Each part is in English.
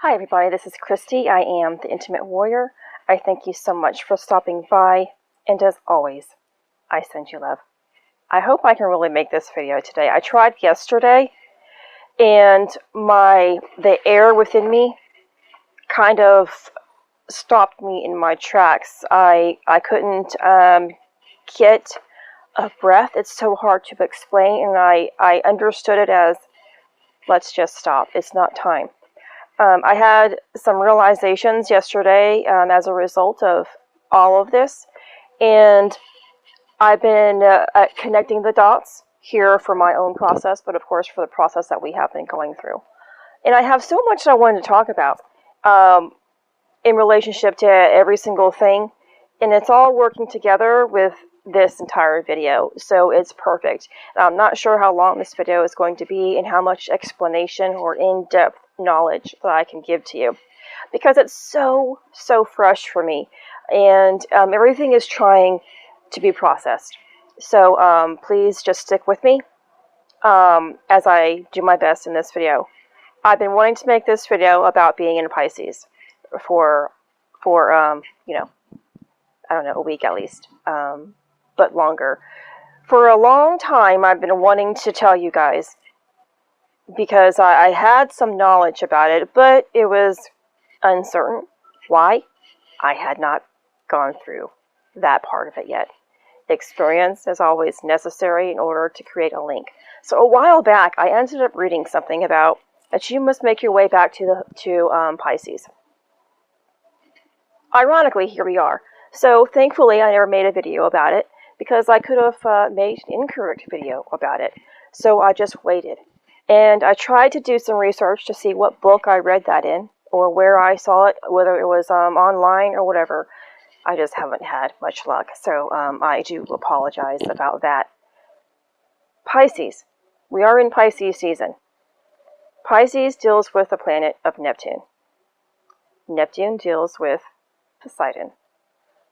Hi everybody, this is Christy. I am the Intimate Warrior. I thank you so much for stopping by, and as always, I send you love. I hope I can really make this video today. I tried yesterday, and the air within me kind of stopped me in my tracks. I couldn't get a breath. It's so hard to explain, and I understood it as, let's just stop. It's not time. I had some realizations yesterday as a result of all of this, and I've been connecting the dots here for my own process, but of course for the process that we have been going through. And I have so much I wanted to talk about in relationship to every single thing, and it's all working together with this entire video, so it's perfect. I'm not sure how long this video is going to be and how much explanation or in-depth knowledge that I can give to you, because it's so fresh for me, and everything is trying to be processed. So please just stick with me as I do my best in this video. I've been wanting to make this video about being in Pisces for you know, I don't know, a week at least, but longer. For a long time I've been wanting to tell you guys, because I had some knowledge about it, but it was uncertain. Why? I had not gone through that part of it yet. Experience is always necessary in order to create a link. So a while back, I ended up reading something about that you must make your way back to Pisces. Ironically, here we are. So thankfully, I never made a video about it, because I could have made an incorrect video about it. So I just waited. And I tried to do some research to see what book I read that in, or where I saw it, whether it was online or whatever. I just haven't had much luck, so I do apologize about that. Pisces. We are in Pisces season. Pisces deals with the planet of Neptune. Neptune deals with Poseidon,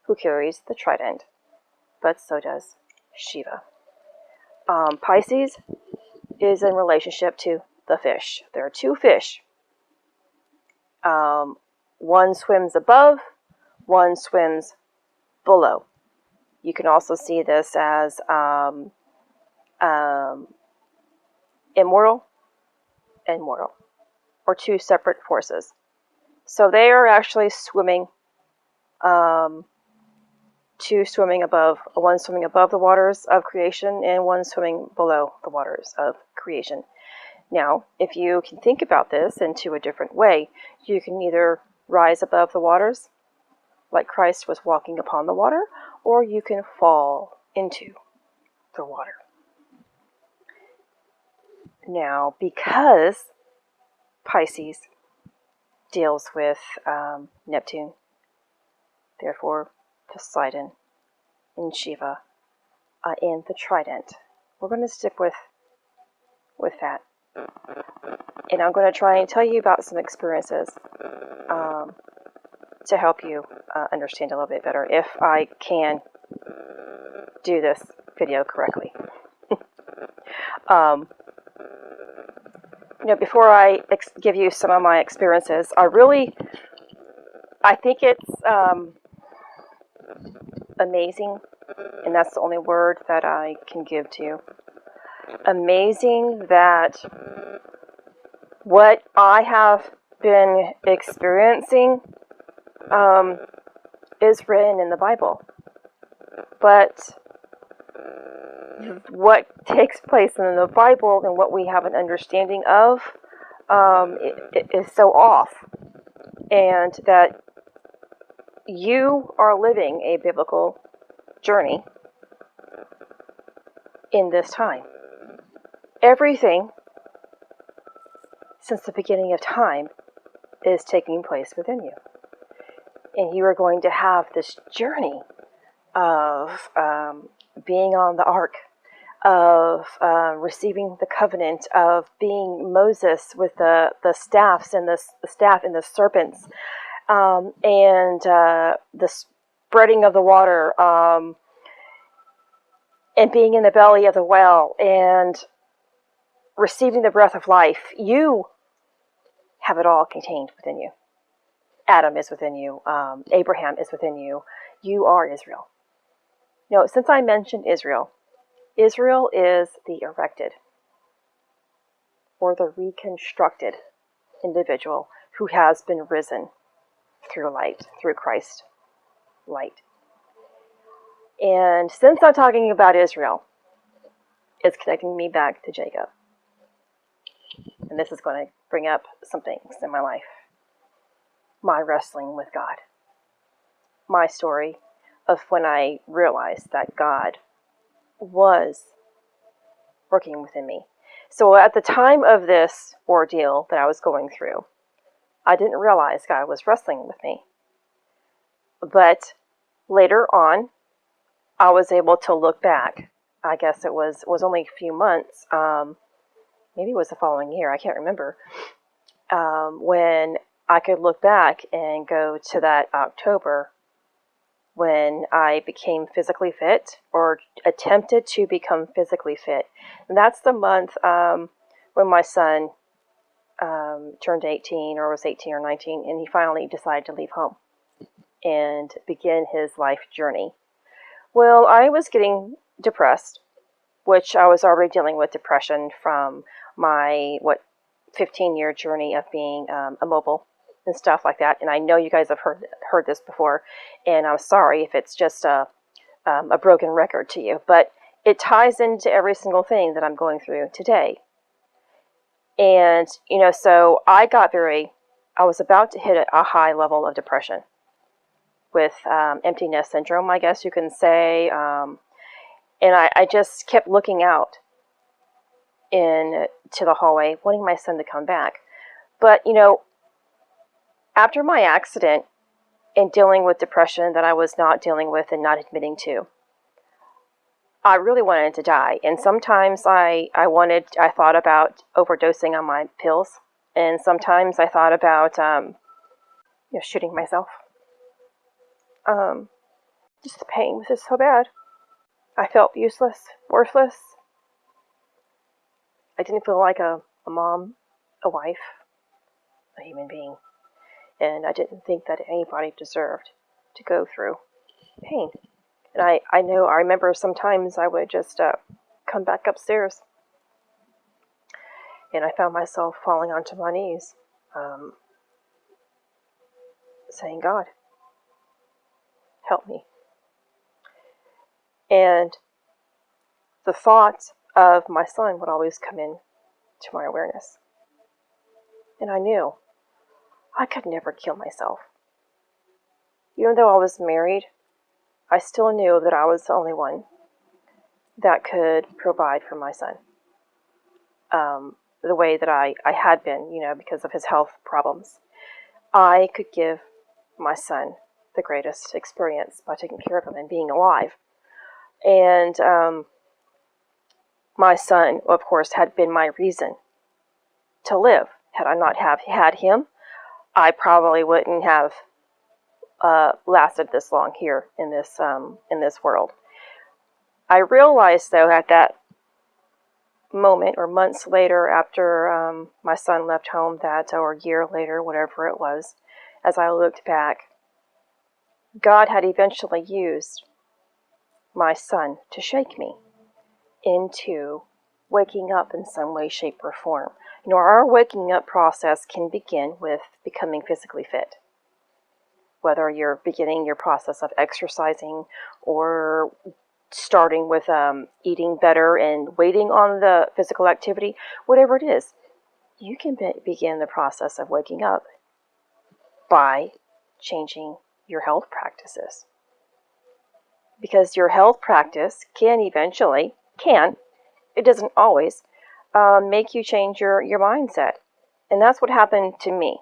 who carries the Trident, but so does Shiva. Pisces is in relationship to the fish. There are two fish. One swims above, one swims below. You can also see this as immortal and mortal, or two separate forces. So they are actually swimming, two swimming above, one swimming above the waters of creation and one swimming below the waters of creation. Now, if you can think about this into a different way, you can either rise above the waters, like Christ was walking upon the water, or you can fall into the water. Now, because Pisces deals with Neptune, therefore Poseidon and Shiva and the Trident, we're going to stick with that. And I'm going to try and tell you about some experiences to help you understand a little bit better, if I can do this video correctly. Before I give you some of my experiences, I think it's amazing, and that's the only word that I can give to you. Amazing that what I have been experiencing is written in the Bible. But what takes place in the Bible and what we have an understanding of it is so off. And that you are living a biblical journey in this time. Everything since the beginning of time is taking place within you. And you are going to have this journey of being on the ark, of receiving the covenant, of being Moses with the staffs and the staff and the serpents, and the spreading of the water, and being in the belly of the whale, and receiving the breath of life. You have it all contained within you. Adam is within you. Abraham is within you. You are Israel. No, since I mentioned Israel, Israel is the erected or the reconstructed individual who has been risen through light, through Christ's light. And since I'm talking about Israel, it's connecting me back to Jacob. And this is going to bring up some things in my life. My wrestling with God. My story of when I realized that God was working within me. So at the time of this ordeal that I was going through, I didn't realize God was wrestling with me. But later on, I was able to look back. I guess it was only a few months, maybe it was the following year, I can't remember, when I could look back and go to that October when I became physically fit, or attempted to become physically fit. And that's the month when my son turned 18, or was 18 or 19, and he finally decided to leave home and begin his life journey. Well, I was getting depressed, which I was already dealing with depression from my, 15-year journey of being immobile and stuff like that. And I know you guys have heard this before, and I'm sorry if it's just a broken record to you, but it ties into every single thing that I'm going through today. And, so I was about to hit a high level of depression with emptiness syndrome, I guess you can say. And I just kept looking out into the hallway, wanting my son to come back. But, after my accident and dealing with depression that I was not dealing with and not admitting to, I really wanted to die. And sometimes I thought about overdosing on my pills. And sometimes I thought about, shooting myself. Just the pain was just so bad. I felt useless, worthless. I didn't feel like a mom, a wife, a human being. And I didn't think that anybody deserved to go through pain. And I remember sometimes I would just come back upstairs. And I found myself falling onto my knees, saying, God, help me. And the thought of my son would always come in to my awareness. And I knew I could never kill myself. Even though I was married, I still knew that I was the only one that could provide for my son. The way that I had been, because of his health problems. I could give my son the greatest experience by taking care of him and being alive. And my son, of course, had been my reason to live. Had I not have had him, I probably wouldn't have lasted this long here in this world. I realized, though, at that moment, or months later after my son left home, or a year later, whatever it was, as I looked back, God had eventually used my son to shake me into waking up in some way, shape, or form. Our waking up process can begin with becoming physically fit. Whether you're beginning your process of exercising or starting with eating better and waiting on the physical activity, whatever it is, you can begin the process of waking up by changing your health practices. Because your health practice can eventually, it doesn't always, make you change your mindset. And that's what happened to me.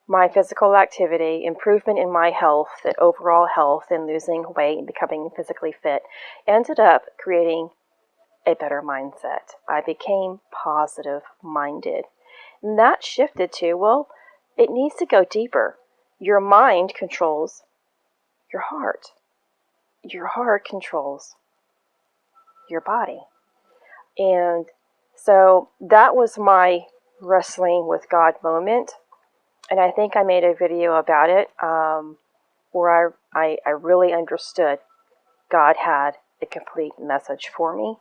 My physical activity, improvement in my health, overall health, and losing weight and becoming physically fit ended up creating a better mindset. I became positive-minded. And that shifted to, it needs to go deeper. Your mind controls your heart. Your heart controls your body. And so that was my wrestling with God moment. And I think I made a video about it where I really understood God had a complete message for me.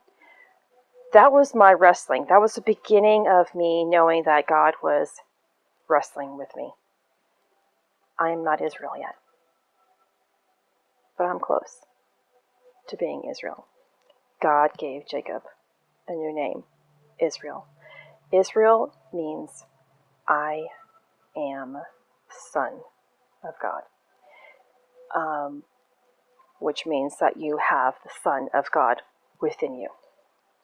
That was my wrestling. That was the beginning of me knowing that God was wrestling with me. I am not Israel yet, but I'm close to being Israel. God gave Jacob a new name, Israel. Israel means I am son of God, which means that you have the Son of God within you.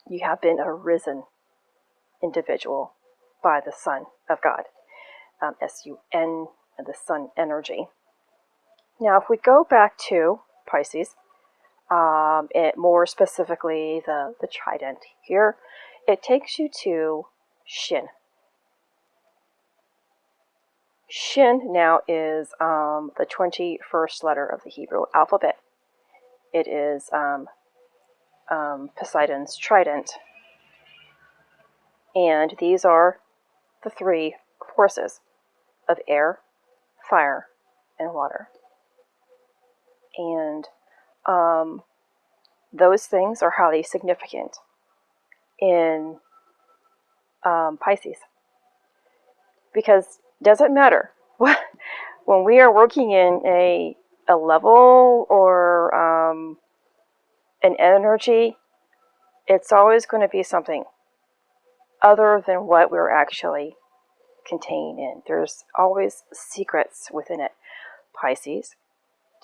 You have been a risen individual by the Son of God, S-U-N, the Sun energy. Now, if we go back to Pisces, more specifically the Trident here, it takes you to Shin. Shin now is the 21st letter of the Hebrew alphabet. It is Poseidon's trident. And these are the three forces of air, fire, and water. And those things are highly significant in Pisces. Because it doesn't matter. When we are working in a level or an energy, it's always going to be something other than what we're actually contained in. There's always secrets within it. Pisces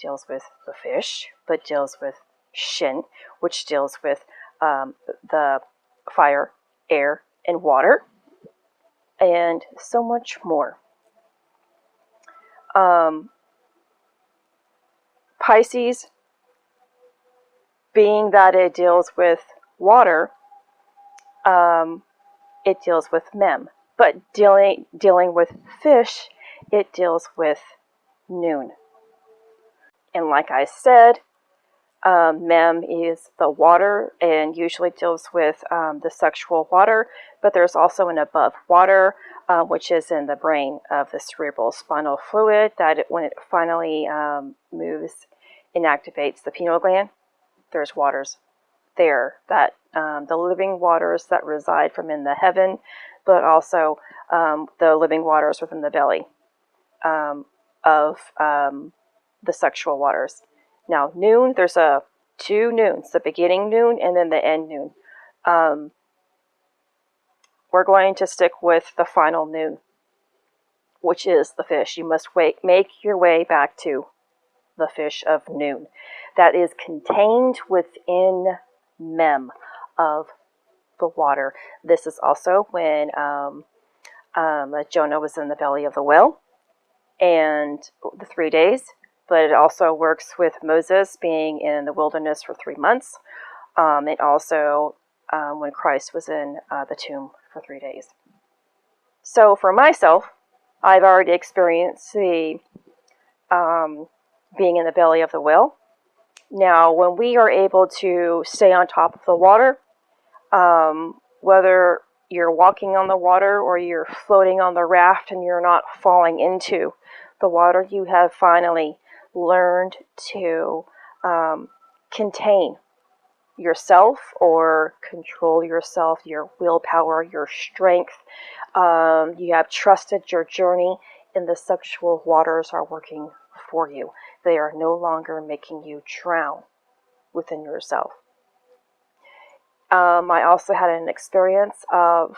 deals with the fish, but deals with Shin, which deals with the fire, air, and water, and so much more. Pisces, being that it deals with water, it deals with Mem. But dealing with fish, it deals with noon. And like I said, Mem is the water and usually deals with the sexual water, but there's also an above water, which is in the brain of the cerebral spinal fluid, that when it finally moves and activates the pineal gland, there's waters there, that the living waters that reside from in the heaven, but also the living waters within the belly of the sexual waters. Now, noon, there's two noons, the beginning noon and then the end noon. We're going to stick with the final noon, which is the fish. You must make your way back to the fish of noon. That is contained within Mem of the water. This is also when Jonah was in the belly of the whale and the 3 days. But it also works with Moses being in the wilderness for 3 months. And also when Christ was in the tomb for 3 days. So for myself, I've already experienced the being in the belly of the whale. Now, when we are able to stay on top of the water, whether you're walking on the water or you're floating on the raft and you're not falling into the water, you have finally learned to contain yourself or control yourself, your willpower, your strength. You have trusted your journey, and the sexual waters are working for you. They are no longer making you drown within yourself. I also had an experience of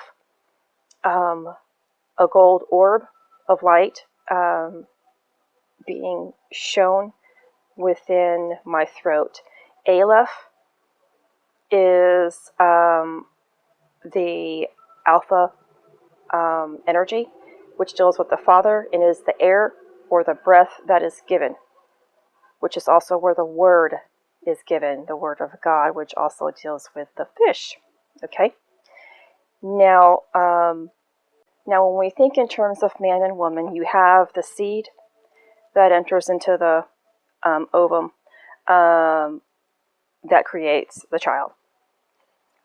a gold orb of light being shown within my throat. Aleph is the alpha energy, which deals with the Father, and is the air or the breath that is given, which is also where the Word is given, the Word of God, which also deals with the fish. Okay? Now, when we think in terms of man and woman, you have the seed that enters into the ovum that creates the child.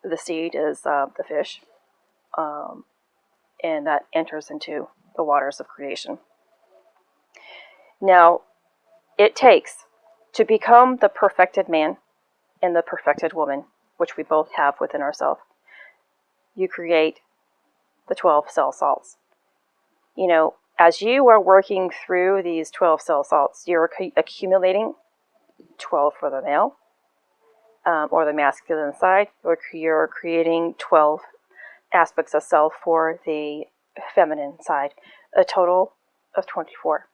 The seed is the fish, and that enters into the waters of creation. Now, it takes to become the perfected man and the perfected woman, which we both have within ourselves. You create the 12 cell salts. You know, as you are working through these 12 cell salts, you're accumulating 12 for the male, or the masculine side, or you're creating 12 aspects of self for the feminine side, a total of 24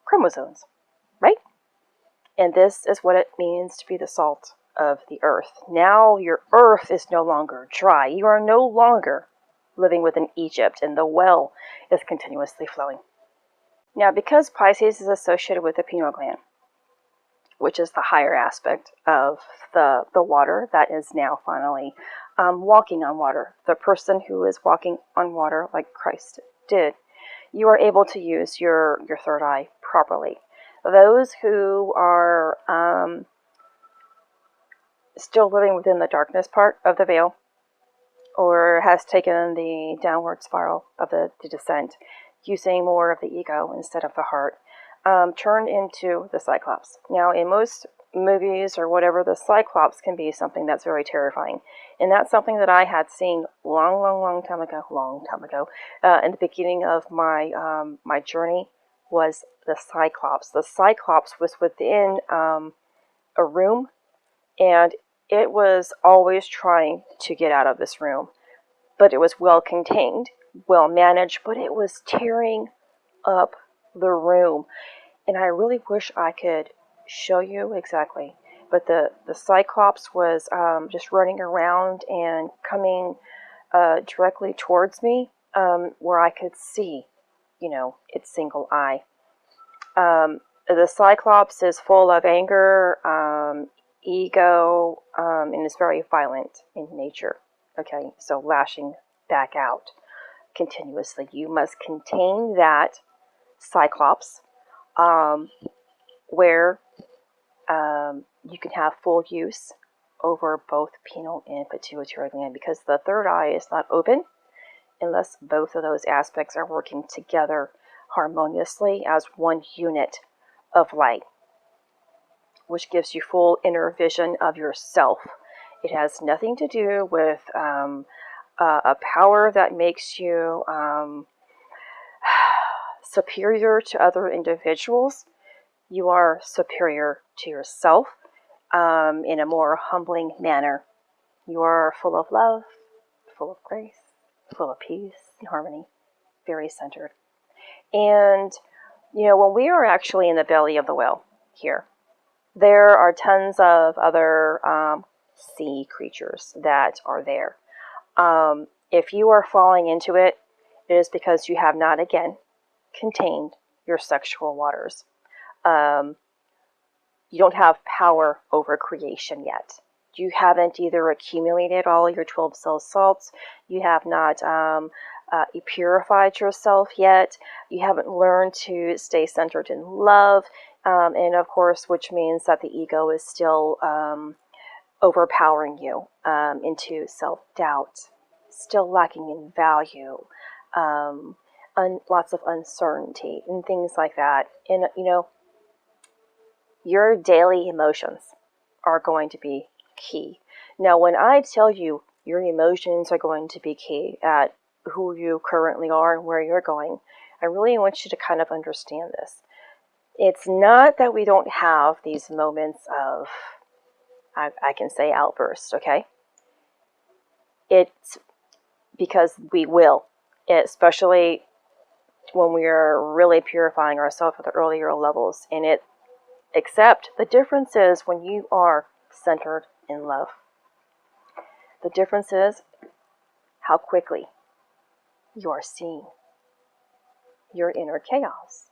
chromosomes, right? And this is what it means to be the salt of the earth. Now your earth is no longer dry. You are no longer living within Egypt, and the well is continuously flowing. Now, because Pisces is associated with the pineal gland, which is the higher aspect of the water that is now finally walking on water, the person who is walking on water like Christ did, you are able to use your third eye properly. Those who are still living within the darkness part of the veil, or has taken the downward spiral of the descent, using more of the ego instead of the heart, turn into the Cyclops. Now, in most movies or whatever, the Cyclops can be something that's very terrifying. And that's something that I had seen long time ago, in the beginning of my my journey, was the Cyclops. The Cyclops was within a room, and it was always trying to get out of this room. But it was well contained, well managed, but it was tearing up the room. And I really wish I could show you exactly. But the Cyclops was just running around and coming directly towards me, where I could see, you know, its single eye. The Cyclops is full of anger, ego, and is very violent in nature. Okay, so lashing back out continuously. You must contain that Cyclops, where you can have full use over both pineal and pituitary gland, because the third eye is not open unless both of those aspects are working together harmoniously as one unit of light, which gives you full inner vision of yourself. It has nothing to do with a power that makes you superior to other individuals. You are superior to yourself in a more humbling manner. You are full of love, full of grace, full of peace and harmony, very centered. And, you know, when we are actually in the belly of the whale here, there are tons of other sea creatures that are there. If you are falling into it, it is because you have not, again, contained your sexual waters. You don't have power over creation yet. You haven't either accumulated all your 12 cell salts, you have not purified yourself yet, you haven't learned to stay centered in love, and of course, which means that the ego is still overpowering you into self-doubt, still lacking in value, lots of uncertainty and things like that. And, you know, your daily emotions are going to be key. Now, when I tell you your emotions are going to be key at who you currently are and where you're going, I really want you to kind of understand this. It's not that we don't have these moments of, I can say, outbursts, okay? It's because we will, especially when we are really purifying ourselves at the earlier levels. And except the difference is when you are centered in love. The difference is how quickly you are seeing your inner chaos.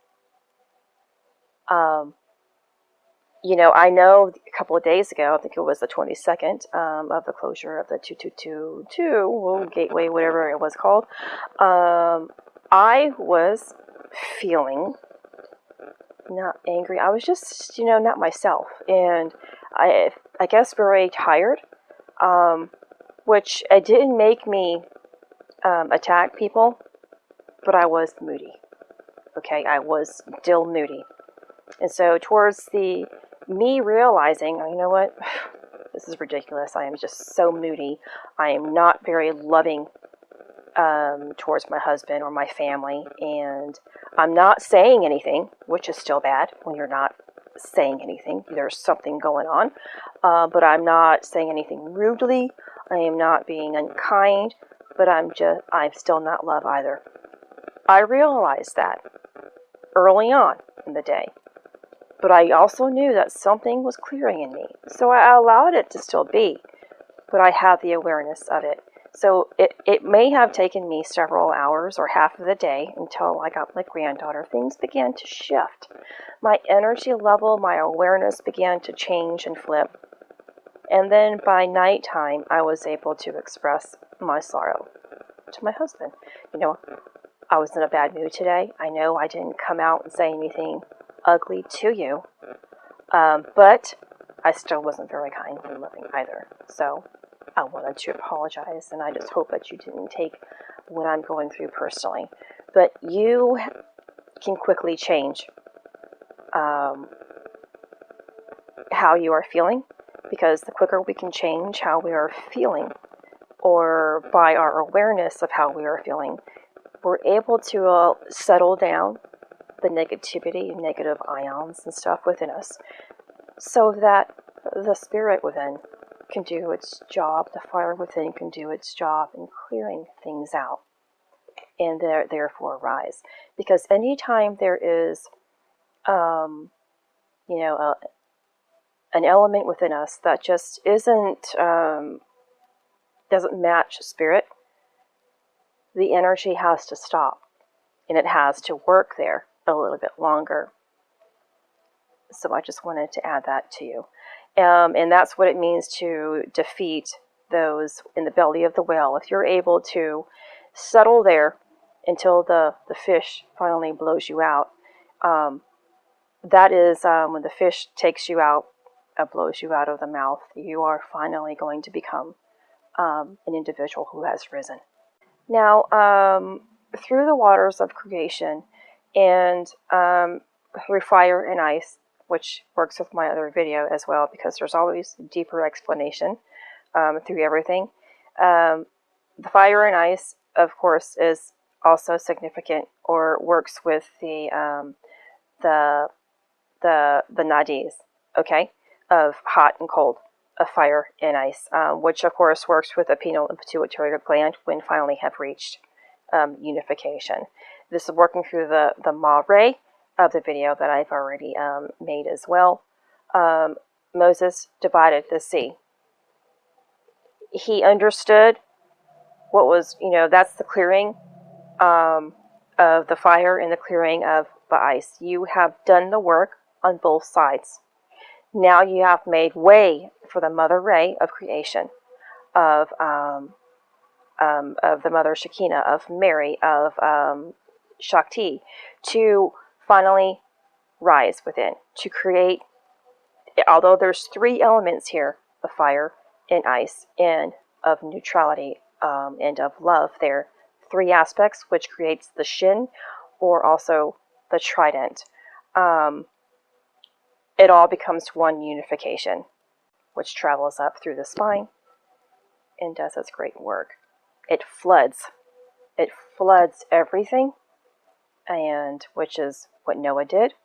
You know, I know a couple of days ago, I think it was the 22nd of the closure of the 2222 gateway, whatever it was called, I was feeling not angry. I was just, you know, not myself. And I guess very tired, which it didn't make me attack people, but I was moody. Okay, I was still moody. And so towards me realizing, oh, you know what, this is ridiculous. I am just so moody. I am not very loving towards my husband or my family, and I'm not saying anything, which is still bad when you're not saying anything. There's something going on, but I'm not saying anything rudely. I am not being unkind, but I'm still not love either. I realized that early on in the day, but I also knew that something was clearing in me, so I allowed it to still be, but I had the awareness of it. So it may have taken me several hours or half of the day until I got my granddaughter. Things began to shift. My energy level, my awareness began to change and flip. And then by nighttime, I was able to express my sorrow to my husband. You know, I was in a bad mood today. I know I didn't come out and say anything ugly to you, but I still wasn't very kind and loving either. So I wanted to apologize, and I just hope that you didn't take what I'm going through personally. But you can quickly change how you are feeling, because the quicker we can change how we are feeling, or by our awareness of how we are feeling, we're able to settle down the negativity and negative ions and stuff within us, so that the spirit within can do its job, the fire within can do its job in clearing things out, and therefore rise. Because anytime there is, an element within us that just doesn't match spirit, the energy has to stop, and it has to work there a little bit longer. So I just wanted to add that to you. And that's what it means to defeat those in the belly of the whale. If you're able to settle there until the fish finally blows you out, that is when the fish takes you out, blows you out of the mouth, you are finally going to become an individual who has risen. Now, through the waters of creation and through fire and ice, which works with my other video as well, because there's always deeper explanation through everything. The fire and ice, of course, is also significant, or works with the nadis, okay, of hot and cold, of fire and ice, which of course works with the pineal and pituitary gland when finally have reached unification. This is working through the Ma ray of the video that I've already made as well. Moses divided the sea. He understood what was, that's the clearing of the fire and the clearing of the ice. You have done the work on both sides. Now you have made way for the mother ray of creation, of the mother Shekinah, of Mary, of Shakti, to finally rise within, to create, although there's three elements here, of fire and ice, and of neutrality, and of love. There are three aspects, which creates the Shin, or also the Trident. It all becomes one unification, which travels up through the spine and does its great work. It floods everything, and which is what Noah did.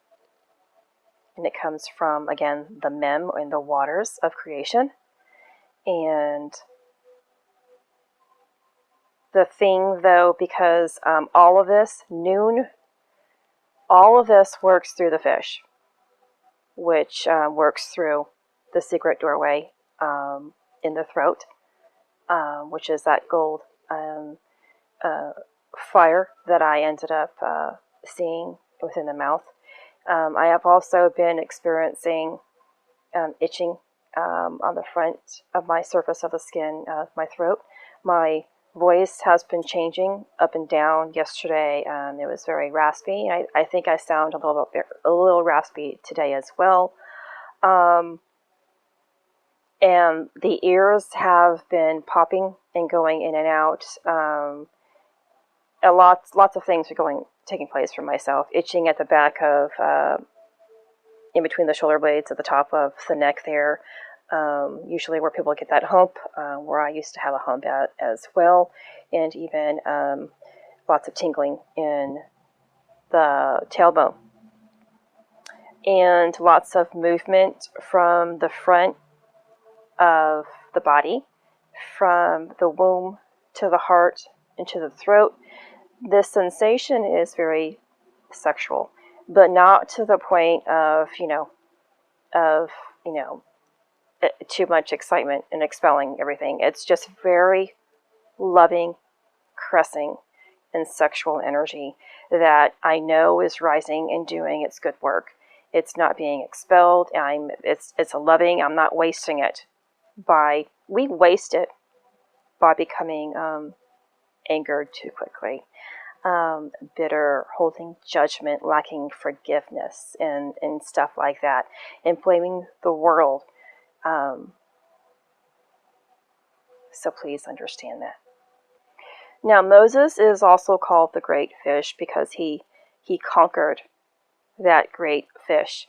And it comes from, again, the mem, in the waters of creation. And the thing, though, because all of this works through the fish, which works through the secret doorway in the throat, which is that gold fire that I ended up seeing within the mouth. I have also been experiencing itching on the front of my surface of the skin of my throat. My voice has been changing up and down. Yesterday it was very raspy. I think I sound a little raspy today as well. And the ears have been popping and going in and out. lots of things are taking place for myself. Itching at the back of, in between the shoulder blades at the top of the neck there. Usually where people get that hump, where I used to have a hump at as well. And even lots of tingling in the tailbone. And lots of movement from the front of the body, from the womb to the heart and to the throat. This sensation is very sexual, but not to the point of, too much excitement and expelling everything. It's just very loving, caressing, and sexual energy that I know is rising and doing its good work. It's not being expelled. It's a loving. I'm not wasting it we waste it by becoming angered too quickly, bitter, holding judgment, lacking forgiveness, and stuff like that, and blaming the world. So please understand that. Now, Moses is also called the great fish because he conquered that great fish.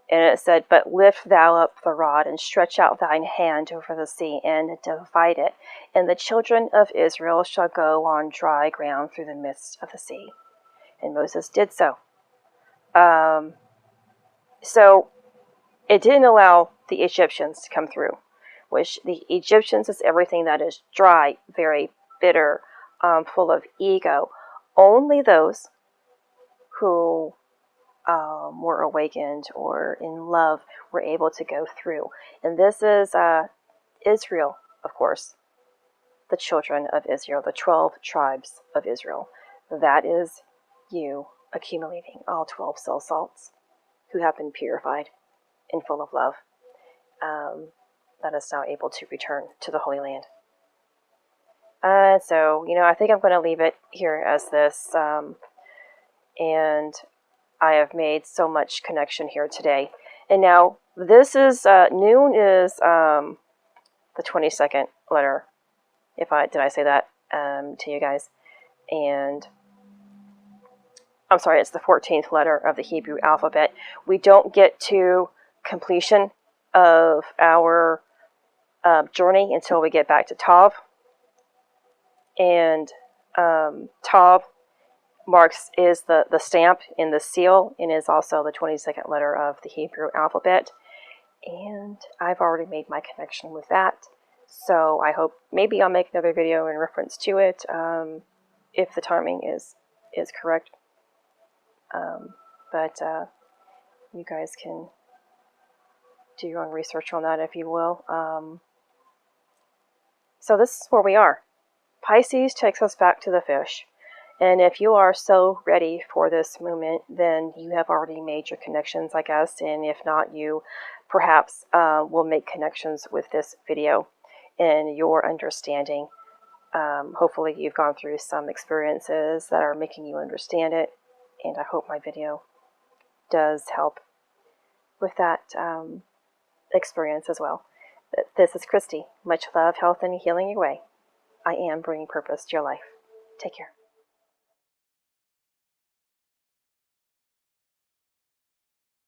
And it said, "But lift thou up the rod, and stretch out thine hand over the sea, and divide it, and the children of Israel shall go on dry ground through the midst of the sea." And Moses did so. So it didn't allow the Egyptians to come through, which the Egyptians is everything that is dry, very bitter, full of ego. Only those who were awakened or in love were able to go through. And this is Israel, of course, the children of Israel, the 12 tribes of Israel. That is you accumulating all 12 soul salts who have been purified and full of love. That is now able to return to the Holy Land. So, I think I'm going to leave it here as this. And I have made so much connection here today. And now, this is, noon is the 22nd letter, did I say that to you guys? And I'm sorry, it's the 14th letter of the Hebrew alphabet. We don't get to completion of our journey until we get back to Tav. And Tav is the stamp in the seal, and is also the 22nd letter of the Hebrew alphabet. And I've already made my connection with that. So I hope maybe I'll make another video in reference to it, if the timing is correct. But you guys can do your own research on that, if you will. So this is where we are. Pisces takes us back to the fish. And if you are so ready for this movement, then you have already made your connections, I guess. And if not, you perhaps will make connections with this video and your understanding. Hopefully you've gone through some experiences that are making you understand it. And I hope my video does help with that experience as well. This is Christy. Much love, health, and healing your way. I am bringing purpose to your life. Take care.